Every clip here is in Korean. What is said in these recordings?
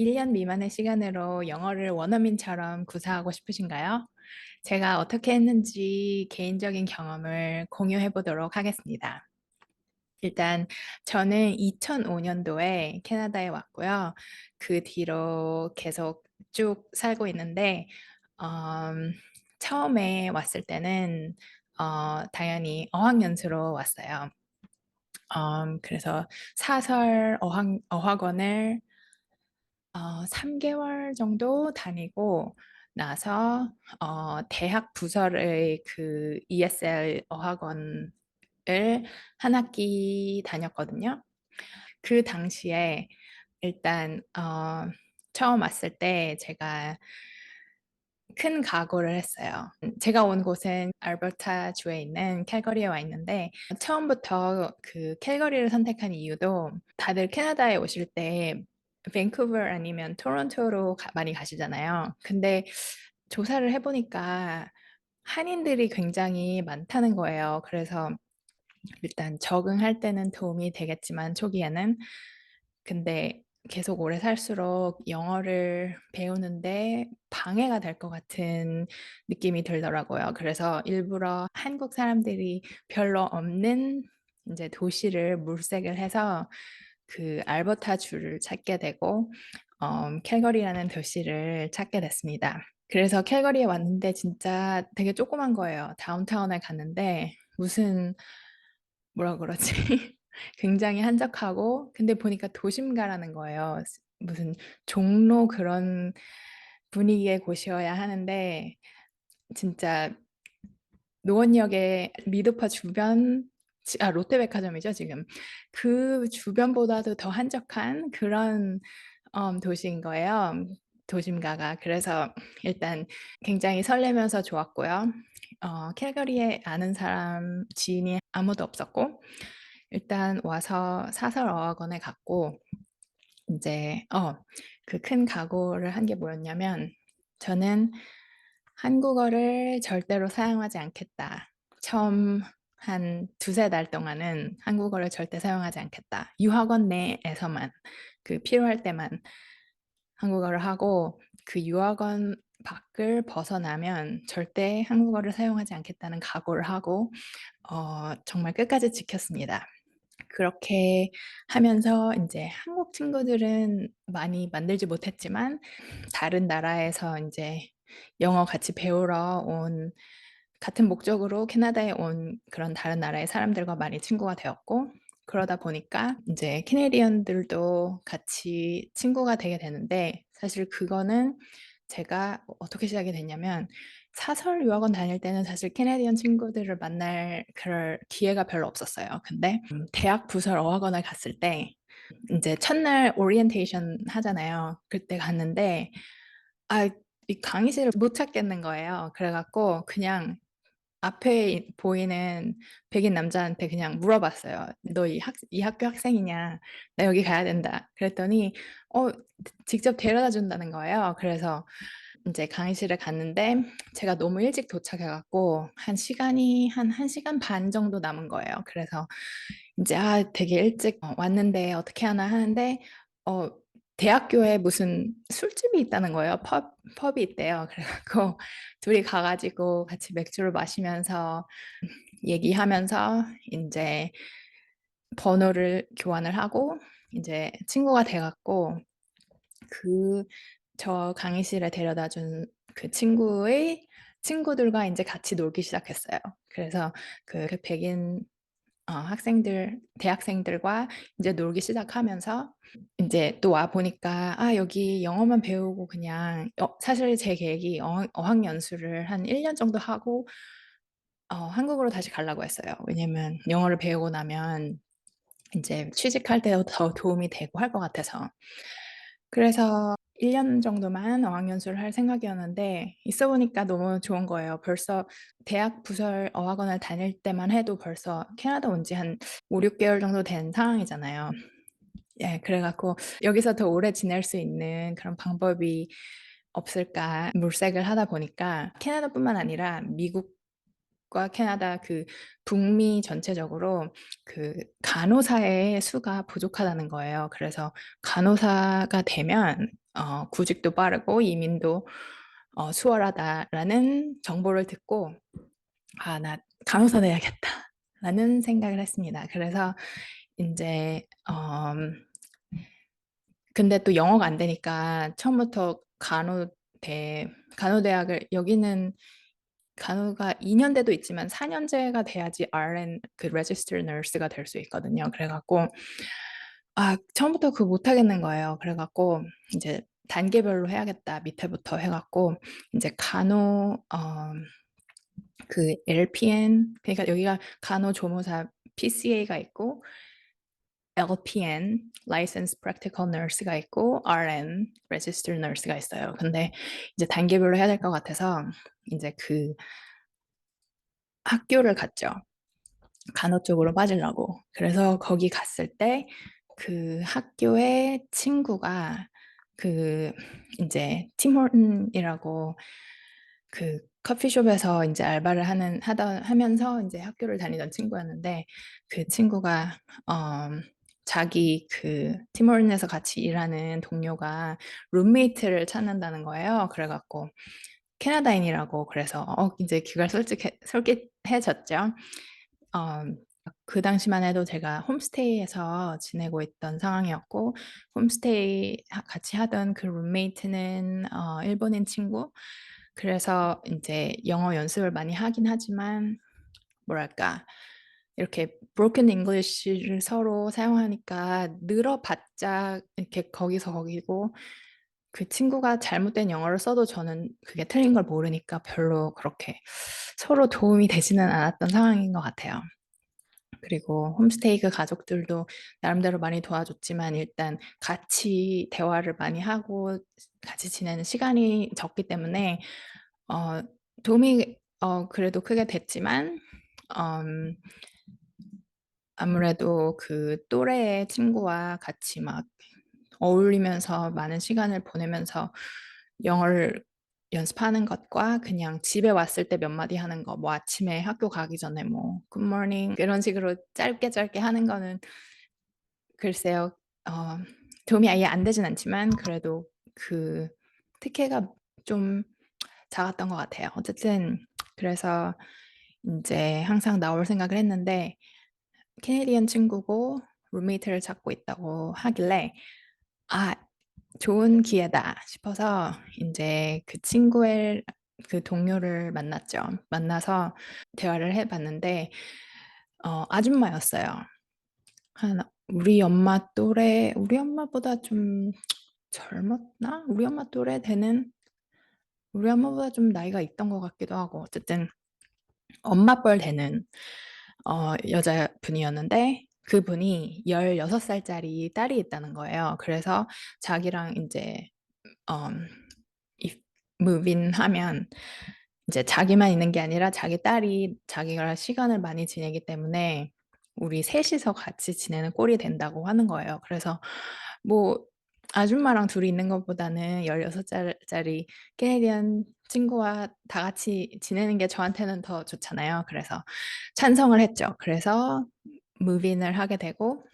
1년 미만의 시간으로 영어를 원어민처럼 구사하고 싶으신가요? 제가 어떻게 했는지 개인적인 경험을 공유해 보도록 하겠습니다. 일단 저는 2005년도에 캐나다에 왔고요. 그 뒤로 계속 쭉 살고 있는데 처음에 왔을 때는 당연히 어학연수로 왔어요. 그래서 사설 어학원을 3개월 정도 다니고 나서 대학 부설의 그 ESL 어학원을 한 학기 다녔거든요. 그 당시에 일단 처음 왔을 때 제가 큰 각오를 했어요. 제가 온 곳은 알버타 주에 있는 캘거리에 와 있는데 처음부터 그 캘거리를 선택한 이유도 다들 캐나다에 오실 때 밴쿠버 아니면 토론토로 많이 가시잖아요. 근데 조사를 해보니까 한인들이 굉장히 많다는 거예요. 그래서 일단 적응할 때는 도움이 되겠지만 초기에는 근데 계속 오래 살수록 영어를 배우는데 방해가 될 것 같은 느낌이 들더라고요. 그래서 일부러 한국 사람들이 별로 없는 이제 도시를 물색을 해서 그 알버타 주를 찾게 되고 캘거리라는 도시를 찾게 됐습니다. 그래서 캘거리에 왔는데 진짜 되게 조그만 거예요. 다운타운에 갔는데 무슨 뭐라 그러지? 굉장히 한적하고 근데 보니까 도심가라는 거예요. 무슨 종로 그런 분위기의 곳이어야 하는데 진짜 노원역의 미드파 주변 롯데백화점이죠, 지금. 그 주변보다도 더 한적한 그런 도시인 거예요. 도심가가. 그래서 일단 굉장히 설레면서 좋았고요. 캘거리에 아는 사람, 지인이 아무도 없었고, 일단 와서 사설 어학원에 갔고, 이제, 그 큰 각오를 한 게 뭐였냐면, 저는 한국어를 절대로 사용하지 않겠다. 처음 한 두세 달 동안은 한국어를 절대 사용하지 않겠다. 유학원 내에서만, 그 필요할 때만 한국어를 하고, 그 유학원 밖을 벗어나면 절대 한국어를 사용하지 않겠다는 각오를 하고, 정말 끝까지 지켰습니다. 그렇게 하면서 이제 한국 친구들은 많이 만들지 못했지만 다른 나라에서 이제 영어 같이 배우러 온 같은 목적으로 캐나다에 온 그런 다른 나라의 사람들과 많이 친구가 되었고 그러다 보니까 이제 캐네디언들도 같이 친구가 되게 되는데 사실 그거는 제가 어떻게 시작이 됐냐면 사설 유학원 다닐 때는 사실 캐네디언 친구들을 만날 그럴 기회가 별로 없었어요. 근데 대학 부설 어학원을 갔을 때 이제 첫날 오리엔테이션 하잖아요. 그때 갔는데 이 강의실을 못 찾겠는 거예요. 그래갖고 그냥 앞에 보이는 백인 남자한테 그냥 물어봤어요. 너 이 학교 학생이냐? 나 여기 가야 된다. 그랬더니 어, 직접 데려다 준다는 거예요. 그래서 이제 강의실에 갔는데 제가 너무 일찍 도착해갖고 한 시간이 한 1시간 반 정도 남은 거예요. 그래서 이제 되게 일찍 왔는데 어떻게 하나 하는데 어, 대학교에 무슨 술집이 있다는 거예요. 펍이 있대요. 그래갖고 둘이 가가지고 같이 맥주를 마시면서 얘기하면서 이제 번호를 교환을 하고 이제 친구가 돼갖고 그 저 강의실에 데려다 준 그 친구의 친구들과 이제 같이 놀기 시작했어요. 그래서 그 백인 학생들, 대학생들과 이제 놀기 시작하면서 이제 또 와 보니까 여기 영어만 배우고 그냥 사실 제 계획이 어학연수를 한 1년 정도 하고 한국으로 다시 가려고 했어요. 왜냐면 영어를 배우고 나면 이제 취직할 때도 더 도움이 되고 할 것 같아서. 그래서 1년 정도만 어학연수를 할 생각이었는데 있어 보니까 너무 좋은 거예요. 벌써 대학 부설 어학원을 다닐 때만 해도 벌써 캐나다 온 지 한 5, 6개월 정도 된 상황이잖아요. 예, 그래갖고 여기서 더 오래 지낼 수 있는 그런 방법이 없을까 물색을 하다 보니까 캐나다뿐만 아니라 미국과 캐나다 그 북미 전체적으로 그 간호사의 수가 부족하다는 거예요. 그래서 간호사가 되면 구직도 빠르고 이민도 수월하다라는 정보를 듣고 아, 나 간호사 돼야겠다라는 생각을 했습니다. 그래서 이제 근데 또 영어가 안 되니까 처음부터 간호대학을 여기는 간호가 2년제도 있지만 4년제가 돼야지 RN 그 Registered Nurse가 될 수 있거든요. 그래갖고 아 처음부터 그거 못 하겠는 거예요. 그래갖고 이제 단계별로 해야겠다 밑에부터 해갖고 이제 그 LPN 그러니까 여기가 간호조무사 PCA가 있고 LPN Licensed Practical Nurse가 있고 RN Registered Nurse가 있어요. 근데 이제 단계별로 해야 될 것 같아서 이제 그 학교를 갔죠. 간호 쪽으로 빠지려고. 그래서 거기 갔을 때 그 학교의 친구가 그 이제 팀 호튼이라고 그 커피숍에서 이제 알바를 하면서 이제 학교를 다니던 친구였는데 그 친구가 자기 그 팀호튼에서 같이 일하는 동료가 룸메이트를 찾는다는 거예요. 그래갖고 캐나다인이라고 그래서 이제 귀가 솔깃해졌죠. 어, 그 당시만 해도 제가 홈스테이에서 지내고 있던 상황이었고 홈스테이 같이 하던 그 룸메이트는 일본인 친구. 그래서 이제 영어 연습을 많이 하긴 하지만 뭐랄까 이렇게 broken English를 서로 사용하니까 늘어봤자 이렇게 거기서 거기고 그 친구가 잘못된 영어를 써도 저는 그게 틀린 걸 모르니까 별로 그렇게 서로 도움이 되지는 않았던 상황인 것 같아요. 그리고 홈스테이 그 가족들도 나름대로 많이 도와줬지만 일단 같이 대화를 많이 하고 같이 지내는 시간이 적기 때문에 어, 도움이 그래도 크게 됐지만 음, 아무래도 그 또래의 친구와 같이 막 어울리면서 많은 시간을 보내면서 영어를 연습하는 것과 그냥 집에 왔을 때 몇 마디 하는 거, 뭐 아침에 학교 가기 전에 뭐 굿모닝 이런 식으로 짧게 짧게 하는 거는 글쎄요, 어, 도움이 아예 안 되진 않지만 그래도 그 특혜가 좀 작았던 것 같아요. 어쨌든 그래서 이제 항상 나올 생각을 했는데 캐네디언 친구고 룸메이트를 찾고 있다고 하길래 아, 좋은 기회다 싶어서 이제 그 친구의 그 동료를 만났죠. 만나서 대화를 해봤는데 아줌마였어요. 한 우리 엄마보다 좀 젊었나? 우리 엄마보다 좀 나이가 있던 것 같기도 하고 어쨌든 엄마 뻘 되는 여자분이었는데 그분이 16살짜리 딸이 있다는 거예요. 그래서 자기랑 이제 음, 이 무빈 하면 이제 자기만 있는 게 아니라 자기 딸이 자기가 시간을 많이 지내기 때문에 우리 셋이서 같이 지내는 꼴이 된다고 하는 거예요. 그래서 뭐 아줌마랑 둘이 있는 것보다는 16살짜리 캐네디언 친구와 다 같이 지내는 게 저한테는 더 좋잖아요. 그래서 찬성을 했죠. 그래서 무빈을 하게 되고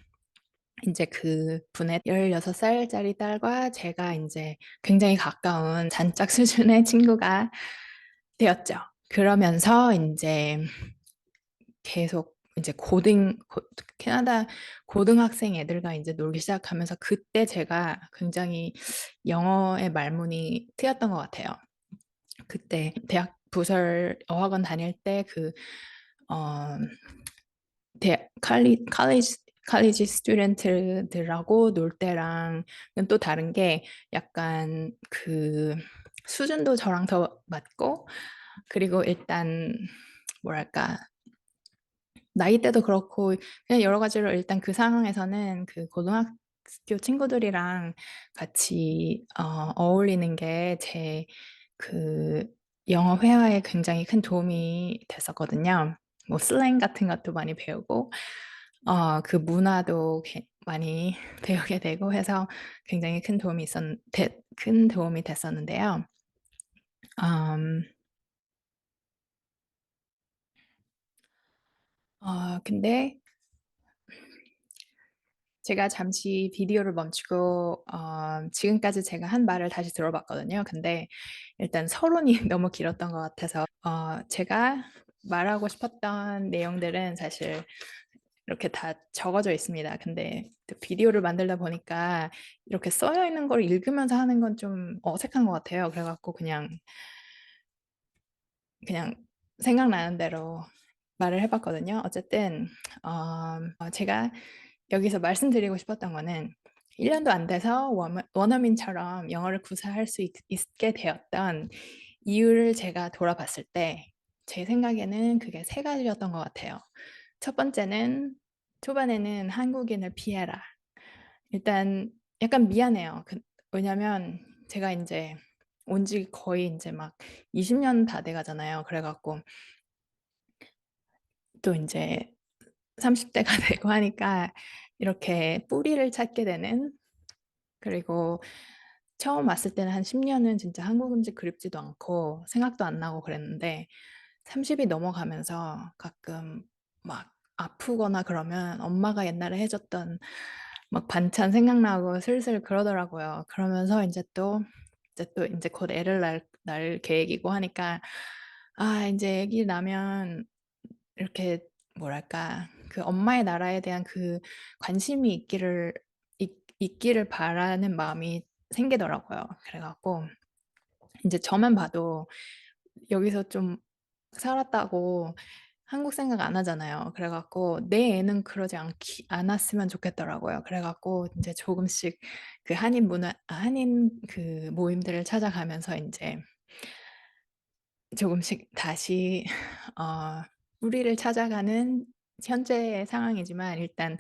이제 그 분의 16살짜리 딸과 제가 이제 굉장히 가까운 잔짝 수준의 친구가 되었죠. 그러면서 이제 계속 이제 캐나다 고등학생 애들과 이제 놀기 시작하면서 그때 제가 굉장히 영어의 말문이 트였던 것 같아요. 그때 대학 부설 어학원 다닐 때 어, 칼리지 스튜던트들하고 놀 때랑은 또 다른 게 약간 그 수준도 저랑 더 맞고 그리고 일단 뭐랄까 나이대도 그렇고 그냥 여러 가지로 일단 그 상황에서는 그 고등학교 친구들이랑 같이 어울리는 게 제 그 영어 회화에 굉장히 큰 도움이 됐었거든요. 뭐 슬랭 같은 것도 많이 배우고 그 문화도 많이 배우게 되고 해서 굉장히 큰 도움이 됐었는데요. 음, 근데 제가 잠시 비디오를 멈추고 지금까지 제가 한 말을 다시 들어봤거든요. 근데 일단 서론이 너무 길었던 것 같아서 제가 말하고 싶었던 내용들은 사실 이렇게 다 적어져 있습니다. 근데 또 비디오를 만들다 보니까 이렇게 써여 있는 걸 읽으면서 하는 건 좀 어색한 것 같아요. 그래갖고 그냥 생각나는 대로 말을 해봤거든요. 어쨌든 제가 여기서 말씀드리고 싶었던 거는 1년도 안 돼서 원어민처럼 영어를 구사할 수 있게 되었던 이유를 제가 돌아봤을 때 제 생각에는 그게 세 가지였던 것 같아요. 첫 번째는 초반에는 한국인을 피해라. 일단 약간 미안해요. 왜냐면 제가 이제 온 지 거의 이제 막 20년 다 돼 가잖아요. 그래갖고 또 이제 30대가 되고 하니까 이렇게 뿌리를 찾게 되는, 그리고 처음 왔을 때는 한 10년은 진짜 한국 음식 그립지도 않고 생각도 안 나고 그랬는데 30이 넘어가면서 가끔 막 아프거나 그러면 엄마가 옛날에 해줬던 막 반찬 생각나고 슬슬 그러더라고요. 그러면서 이제 곧 애를 낳을 계획이고 하니까 이제 애기 나면 이렇게 뭐랄까 그 엄마의 나라에 대한 그 관심이 있기를 바라는 마음이 생기더라고요. 그래갖고 이제 저만 봐도 여기서 좀 살았다고 한국 생각 안 하잖아요. 그래갖고 내 애는 그러지 않았으면 좋겠더라고요. 그래갖고 이제 조금씩 그 한인 그 모임들을 찾아가면서 이제 조금씩 다시 뿌리를 찾아가는 현재의 상황이지만, 일단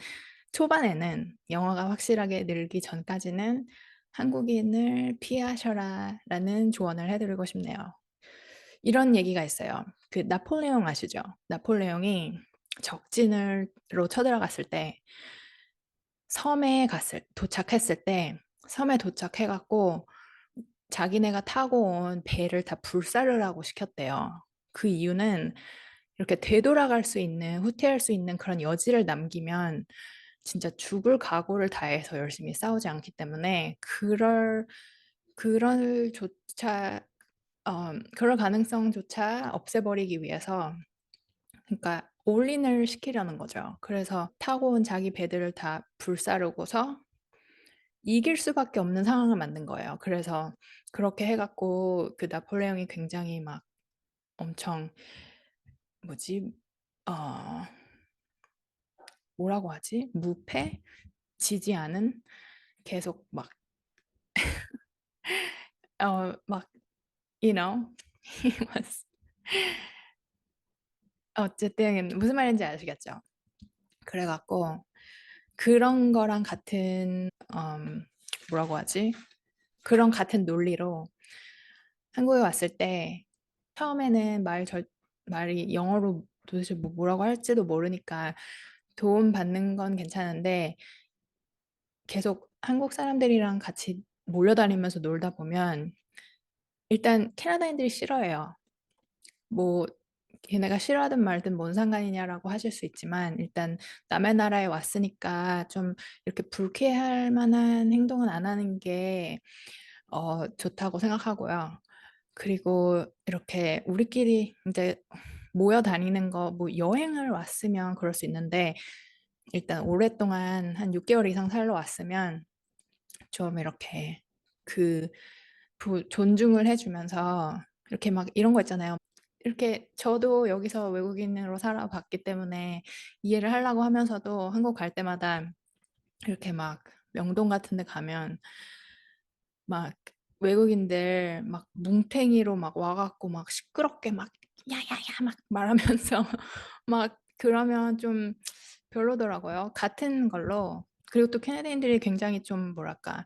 초반에는 영어가 확실하게 늘기 전까지는 한국인을 피하셔라라는 조언을 해드리고 싶네요. 이런 얘기가 있어요. 그 나폴레옹 아시죠? 나폴레옹이 적진으로 쳐들어갔을 때 도착했을 때 섬에 도착해갖고 자기네가 타고 온 배를 다 불사르라고 시켰대요. 그 이유는 이렇게 되돌아갈 수 있는, 후퇴할 수 있는 그런 여지를 남기면 진짜 죽을 각오를 다해서 열심히 싸우지 않기 때문에 그럴 조차, 그럴 가능성조차 없애버리기 위해서, 그러니까 올인을 시키려는 거죠. 그래서 타고 온 자기 배들을 다 불사르고서 이길 수밖에 없는 상황을 만든 거예요. 그래서 그렇게 해갖고 그 나폴레옹이 굉장히 막 엄청 뭐지, 어, 뭐라고 하지? 무패? 지지 않은? 계속 막, you know, he was, 어쨌든 무슨 말인지 아시겠죠? 그래갖고 그런 거랑 같은, 뭐라고 하지? 그런 같은 논리로 한국에 왔을 때 처음에는 말이 영어로 도대체 뭐라고 할지도 모르니까 도움 받는 건 괜찮은데 계속 한국 사람들이랑 같이 몰려다니면서 놀다 보면 일단 캐나다인들이 싫어해요. 뭐 걔네가 싫어하든 말든 뭔 상관이냐라고 하실 수 있지만, 일단 남의 나라에 왔으니까 좀 이렇게 불쾌할 만한 행동은 안 하는 게 좋다고 생각하고요. 그리고 이렇게 우리끼리 이제 모여 다니는 거, 뭐 여행을 왔으면 그럴 수 있는데 일단 오랫동안 한 6개월 이상 살러 왔으면 좀 이렇게 그 존중을 해주면서 이렇게 막 이런 거 있잖아요. 이렇게 저도 여기서 외국인으로 살아봤기 때문에 이해를 하려고 하면서도 한국 갈 때마다 이렇게 막 명동 같은 데 가면 막 외국인들 막 뭉탱이로 막 와갖고 막 시끄럽게 막 야야야 막 말하면서 막 그러면 좀 별로더라고요. 같은 걸로. 그리고 또 캐나다인들이 굉장히 좀 뭐랄까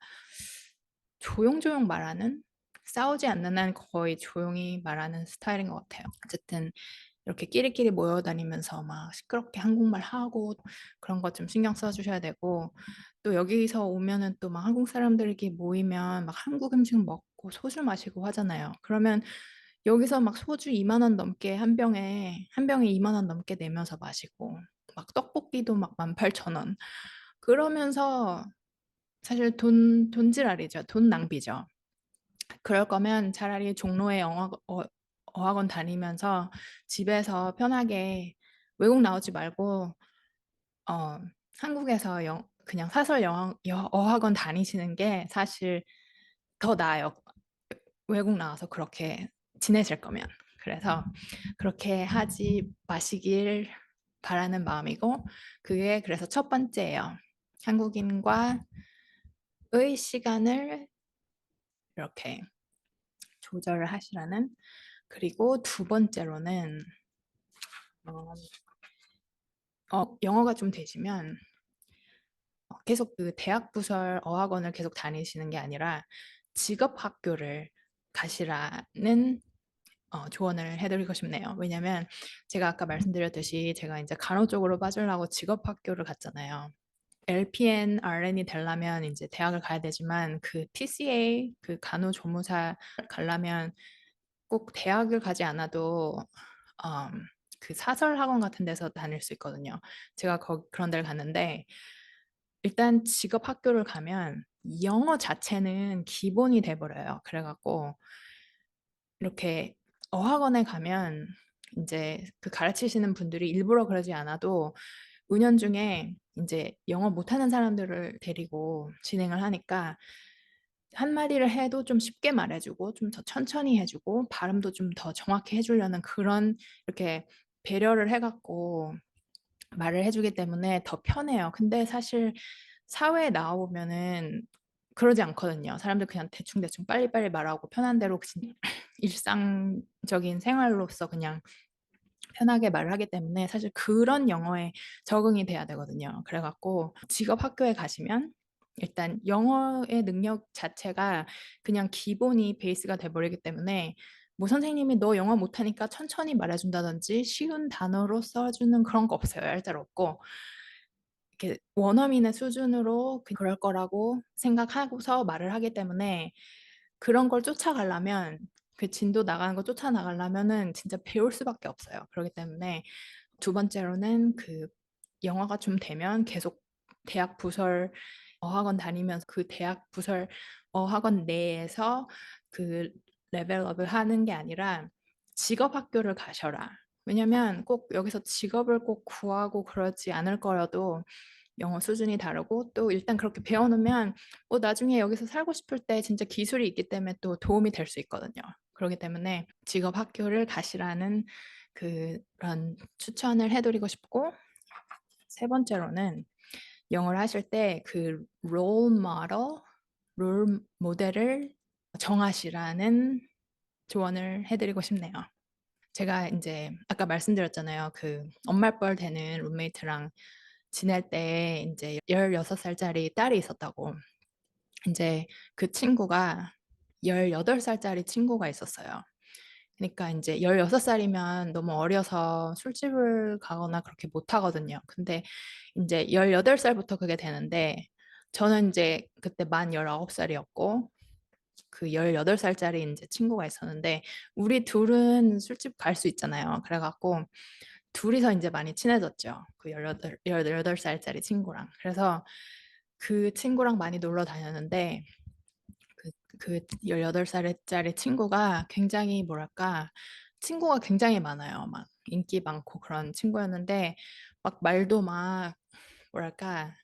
조용조용 말하는, 싸우지 않는 한 거의 조용히 말하는 스타일인 것 같아요. 어쨌든 이렇게 끼리끼리 모여 다니면서 막 시끄럽게 한국말 하고 그런 것 좀 신경 써주셔야 되고, 또 여기서 오면은 또 막 한국 사람들끼리 모이면 막 한국 음식 먹고 소주 마시고 하잖아요. 그러면 여기서 막 소주 2만 원 넘게 한 병에 2만 원 넘게 내면서 마시고 막 떡볶이도 막 18,000원, 그러면서 사실 돈지랄이죠. 돈 낭비죠. 그럴 거면 차라리 종로에 어학원 다니면서 집에서 편하게 외국 나오지 말고 어, 한국에서 그냥 사설 어학원 다니시는 게 사실 더 나아요. 외국 나와서 그렇게 지내실 거면. 그래서 그렇게 하지 마시길 바라는 마음이고, 그게 그래서 첫 번째예요. 한국인과의 시간을 이렇게 조절을 하시라는. 그리고 두 번째로는 어, 영어가 좀 되시면 계속 그 대학 부설 어학원을 계속 다니시는 게 아니라 직업 학교를 가시라는 조언을 해드리고 싶네요. 왜냐면 제가 아까 말씀드렸듯이 제가 이제 간호 쪽으로 빠지려고 직업 학교를 갔잖아요. LPN, RN이 되려면 이제 대학을 가야 되지만 그 PCA, 그 간호조무사 가려면 꼭 대학을 가지 않아도 그 사설 학원 같은 데서 다닐 수 있거든요. 제가 그런 데를 갔는데 일단 직업 학교를 가면 영어 자체는 기본이 돼버려요. 그래갖고 이렇게 어학원에 가면 이제 그 가르치시는 분들이 일부러 그러지 않아도 은연중에 이제 영어 못하는 사람들을 데리고 진행을 하니까 한마디를 해도 좀 쉽게 말해주고 좀 더 천천히 해주고 발음도 좀 더 정확히 해주려는 그런 이렇게 배려를 해갖고 말을 해주기 때문에 더 편해요. 근데 사실 사회에 나오면은 그러지 않거든요. 사람들 그냥 대충대충 빨리빨리 말하고 편한 대로 그냥 일상적인 생활로서 그냥 편하게 말을 하기 때문에 사실 그런 영어에 적응이 돼야 되거든요. 그래갖고 직업 학교에 가시면 일단 영어의 능력 자체가 그냥 기본이 베이스가 돼버리기 때문에 뭐 선생님이 너 영어 못하니까 천천히 말해준다든지 쉬운 단어로 써주는 그런 거 없어요. 일단 없고 이렇게 원어민의 수준으로 그럴 거라고 생각하고서 말을 하기 때문에 그런 걸 쫓아가려면 그 진도 나가는 거 쫓아나가려면은 진짜 배울 수밖에 없어요. 그렇기 때문에 두 번째로는 그 영어가 좀 되면 계속 대학 부설 어학원 다니면서 그 대학 부설 어학원 내에서 그 레벨업을 하는 게 아니라 직업 학교를 가셔라. 왜냐면 꼭 여기서 직업을 꼭 구하고 그러지 않을 거라도 영어 수준이 다르고 또 일단 그렇게 배워놓으면 나중에 여기서 살고 싶을 때 진짜 기술이 있기 때문에 또 도움이 될 수 있거든요. 그렇기 때문에 직업 학교를 가시라는 그런 추천을 해드리고 싶고 세 번째로는 영어를 하실 때 그 롤 모델을 정하시라는 조언을 해드리고 싶네요. 제가 이제 아까 말씀드렸잖아요. 그 엄마뻘 되는 룸메이트랑 지낼 때 이제 16살짜리 딸이 있었다고. 이제 그 친구가 18살짜리 친구가 있었어요. 그러니까 이제 16살이면 너무 어려서 술집을 가거나 그렇게 못 하거든요. 근데 이제 18살부터 그게 되는데 저는 이제 그때 만 19살이었고 그 18살짜리 이제 친구가 있었는데 우리 둘은 술집 갈 수 있잖아요. 그래갖고 둘이서 이제 많이 친해졌죠. 그 18살짜리 친구랑. 그래서 그 친구랑 많이 놀러 다녔는데 그 18살짜리 친구가 굉장히 뭐랄까 친구가 굉장히 많아요. 막 인기 많고 그런 친구였는데 막 말도 막 뭐랄까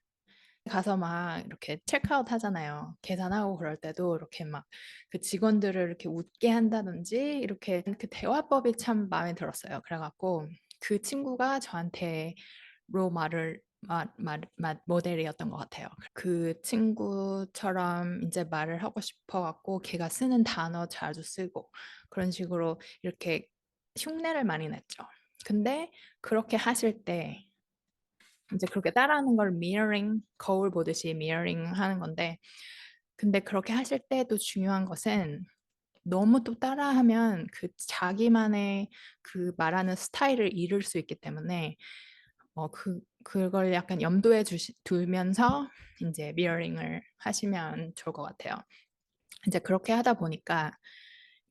가서 막 이렇게 체크아웃 하잖아요. 계산하고 그럴 때도 이렇게 막 그 직원들을 이렇게 웃게 한다든지 이렇게 그 대화법이 참 마음에 들었어요. 그래갖고 그 친구가 저한테 모델이었던 것 같아요. 그 친구처럼 이제 말을 하고 싶어 갖고 걔가 쓰는 단어 자주 쓰고 그런 식으로 이렇게 흉내를 많이 냈죠. 근데 그렇게 하실 때 이제 그렇게 따라하는 걸 미러링, 거울 보듯이 미러링 하는 건데 근데 그렇게 하실 때도 중요한 것은 너무 또 따라하면 그 자기만의 그 말하는 스타일을 잃을 수 있기 때문에 그걸 약간 염두에 두면서 이제 미러링을 하시면 좋을 것 같아요. 이제 그렇게 하다 보니까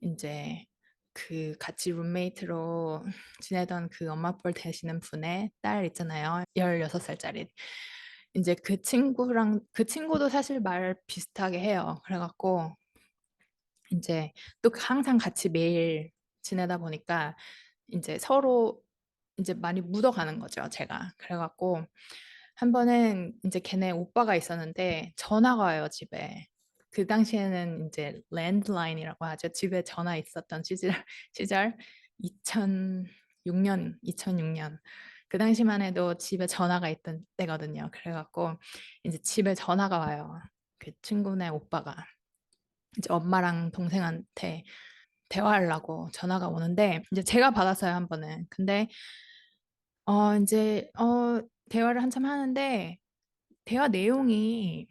이제 그 같이 룸메이트로 지내던 그 엄마 뻘 되시는 분의 딸 있잖아요. 16살짜리. 이제 그 친구도 사실 말 비슷하게 해요. 그래갖고 이제 또 항상 같이 매일 지내다 보니까 이제 서로 이제 많이 묻어가는 거죠, 제가. 그래갖고 한 번은 이제 걔네 오빠가 있었는데 전화가 와요, 집에. 그 당시에는 이제 랜드라인이라고 하죠. 집에 전화 있었던 시절 2006년 그 당시만 해도 집에 전화가 있던 때거든요. 그래갖고 이제 집에 전화가 와요. 그 친구네 오빠가 이제 엄마랑 동생한테 대화하려고 전화가 오는데 이제 제가 받았어요, 한 번은. 근데 이제 대화를 한참 하는데 대화 내용이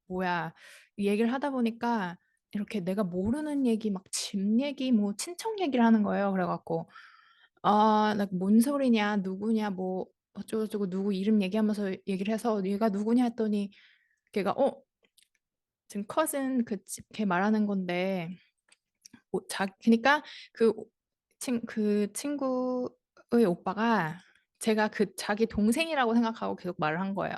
뭐야, 얘기를 하다 보니까 이렇게 내가 모르는 얘기 막 집 얘기 뭐 친척 얘기를 하는 거예요. 그래갖고 나 뭔 소리냐, 누구냐, 뭐 어쩌고저쩌고 누구 이름 얘기하면서 얘기를 해서 얘가 누구냐 했더니 걔가 지금 커슨 걔 말하는 건데 그러니까 그, 그 친구의 오빠가 제가 그 자기 동생이라고 생각하고 계속 말을 한 거예요.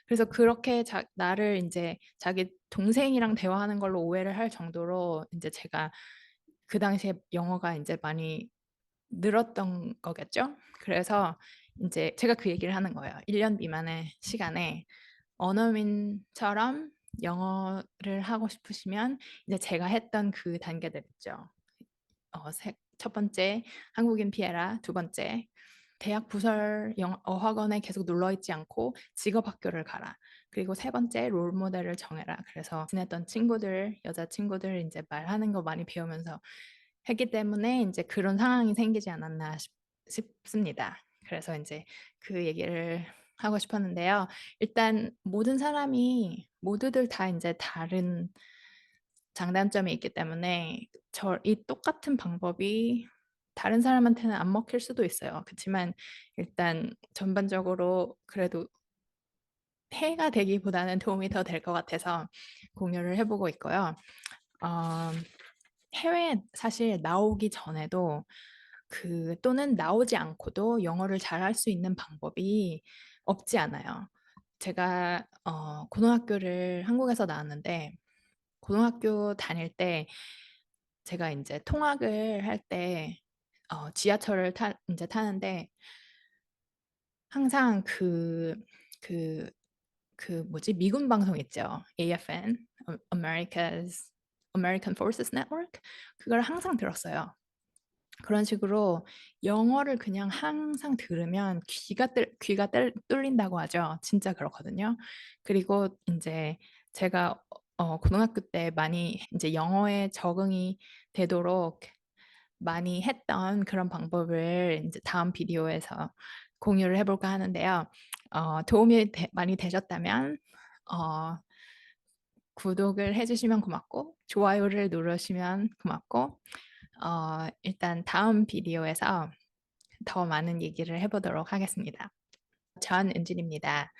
그래서 그렇게 나를 이제 자기 동생이랑 대화하는 걸로 오해를 할 정도로 이제 제가 그 당시에 영어가 이제 많이 늘었던 거겠죠. 그래서 이제 제가 그 얘기를 하는 거예요. 1년 미만의 시간에 언어민처럼 영어를 하고 싶으시면 이제 제가 했던 그 단계들 있죠. 첫 번째, 한국인 피해라. 두 번째, 대학 부설 어학원에 계속 눌러 있지 않고 직업 학교를 가라. 그리고 세 번째, 롤 모델을 정해라. 그래서 지냈던 친구들, 여자 친구들 이제 말하는 거 많이 배우면서 했기 때문에 이제 그런 상황이 생기지 않았나 싶습니다. 그래서 이제 그 얘기를 하고 싶었는데요. 일단 모든 사람이 모두들 다 이제 다른 장단점이 있기 때문에 이 똑같은 방법이 다른 사람한테는 안 먹힐 수도 있어요. 그렇지만 일단 전반적으로 그래도 해가 되기보다는 도움이 더 될 것 같아서 공유를 해보고 있고요. 어, 해외에 사실 나오기 전에도 또는 나오지 않고도 영어를 잘할 수 있는 방법이 없지 않아요. 제가 고등학교를 한국에서 나왔는데 고등학교 다닐 때 제가 이제 통학을 할 때 지하철을 이제 타는데 항상 그, 그 뭐지 미군 방송 있죠. AFN, American Forces Network. 그걸 항상 들었어요. 그런 식으로 영어를 그냥 항상 들으면 귀가 뚫린다고 하죠. 진짜 그렇거든요. 그리고 이제 제가 고등학교 때 많이 이제 영어에 적응이 되도록 많이 했던 그런 방법을 이제 다음 비디오에서 공유를 해볼까 하는데요. 도움이 많이 되셨다면 어, 구독을 해주시면 고맙고 좋아요를 누르시면 고맙고 일단 다음 비디오에서 더 많은 얘기를 해보도록 하겠습니다. 전은진입니다.